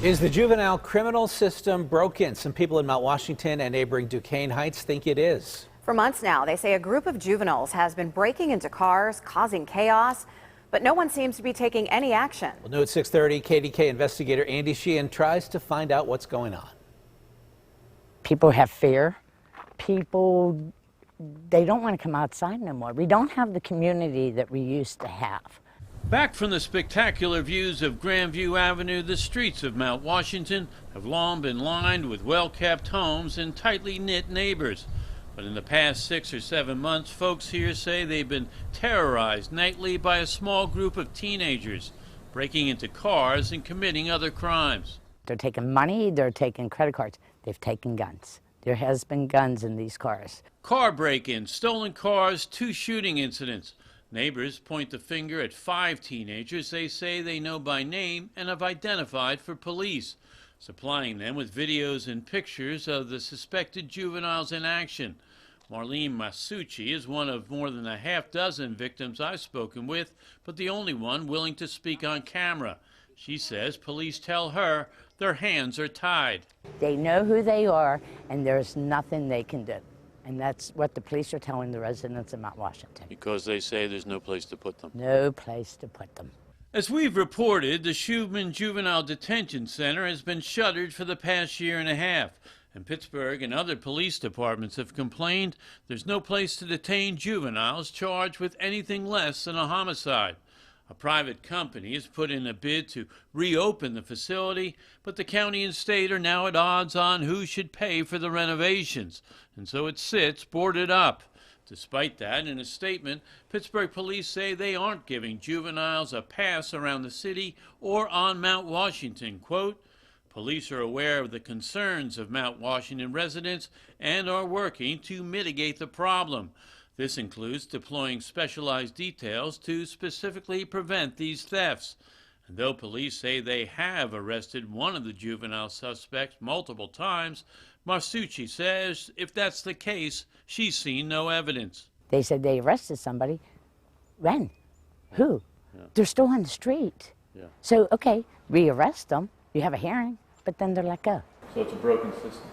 Is the juvenile criminal system broken? Some people in Mount Washington and neighboring Duquesne Heights think it is. For months now, they say a group of juveniles has been breaking into cars, causing chaos, but no one seems to be taking any action. Well, new at 6:30, KDKA investigator Andy Sheehan tries to find out what's going on. People have fear. People, they don't want to come outside no more. We don't have the community that we used to have. Back from the spectacular views of Grandview Avenue, the streets of Mount Washington have long been lined with well-kept homes and tightly knit neighbors. But in the past 6 or 7 months, folks here say they've been terrorized nightly by a small group of teenagers breaking into cars and committing other crimes. They're taking money, they're taking credit cards, they've taken guns. There has been guns in these cars. Car break-ins, stolen cars, 2 shooting incidents. Neighbors point the finger at 5 teenagers they say they know by name and have identified for police, supplying them with videos and pictures of the suspected juveniles in action. Marlene Masucci is one of more than a half-dozen victims I've spoken with, but the only one willing to speak on camera. She says police tell her their hands are tied. They know who they are, and there's nothing they can do. And that's what the police are telling the residents of Mount Washington. Because they say there's no place to put them. No place to put them. As we've reported, the Sheehan Juvenile Detention Center has been shuttered for the past year and a half. And Pittsburgh and other police departments have complained there's no place to detain juveniles charged with anything less than a homicide. A private company has put in a bid to reopen the facility, but the county and state are now at odds on who should pay for the renovations, and so it sits boarded up. Despite that, in a statement, Pittsburgh police say they aren't giving juveniles a pass around the city or on Mount Washington. Quote, police are aware of the concerns of Mount Washington residents and are working to mitigate the problem. This includes deploying specialized details to specifically prevent these thefts. And though police say they have arrested one of the juvenile suspects multiple times, Masucci says if that's the case, she's seen no evidence. They said they arrested somebody. When? Who? Yeah. They're still on the street. Yeah. So, okay, we arrest them, you have a hearing, but then they're let go. So it's a broken system.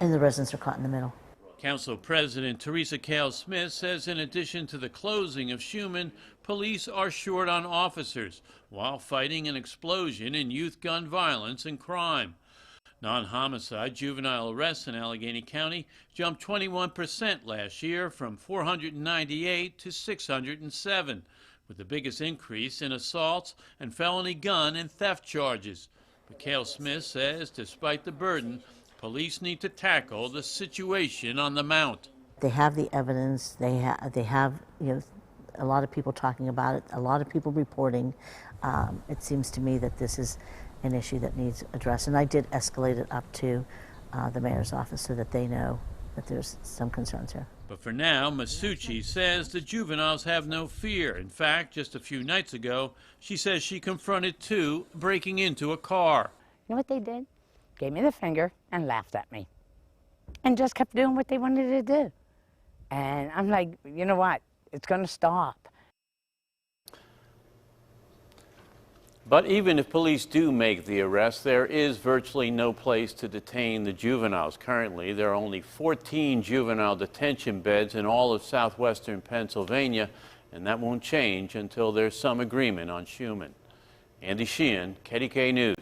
And the residents are caught in the middle. Council President Teresa Cale-Smith says in addition to the closing of Sheehan, police are short on officers while fighting an explosion in youth gun violence and crime. Non-homicide juvenile arrests in Allegheny County jumped 21% last year from 498 to 607, with the biggest increase in assaults and felony gun and theft charges. But Cale-Smith says despite the burden, police need to tackle the situation on the Mount. They have the evidence. They have a lot of people talking about it, a lot of people reporting. It seems to me that this is an issue that needs addressed. And I did escalate it up to the mayor's office so that they know that there's some concerns here. But for now, Masucci says the juveniles have no fear. In fact, just a few nights ago, she says she confronted 2 breaking into a car. You know what they did? Gave me the finger and laughed at me and just kept doing what they wanted to do. And I'm like, you know what? It's going to stop. But even if police do make the arrest, there is virtually no place to detain the juveniles. Currently, there are only 14 juvenile detention beds in all of southwestern Pennsylvania, and that won't change until there's some agreement on Sheehan. Andy Sheehan, KDKA News.